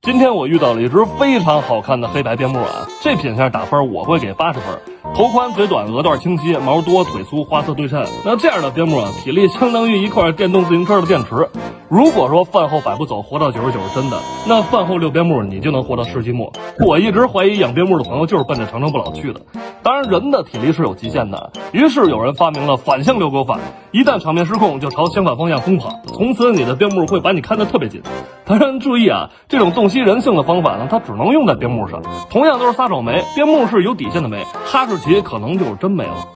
今天我遇到了一只非常好看的黑白边牧啊，这品相打分我会给80分。头宽嘴短，额段清晰，毛多腿粗，花色对称。那这样的边牧啊，体力相当于一块电动自行车的电池。如果说饭后百步走，活到99是真的，那饭后遛边牧你就能活到世纪末。我一直怀疑养边牧的朋友就是奔着长生不老去的。当然，人的体力是有极限的，于是有人发明了反向遛狗法，一旦场面失控，就朝相反方向疯跑，从此你的边牧会把你看得特别紧。当然注意啊，这种洞悉人性的方法呢，它只能用在边牧上。同样都是撒手没，边牧是有底线的没，哈士奇可能就是真没了。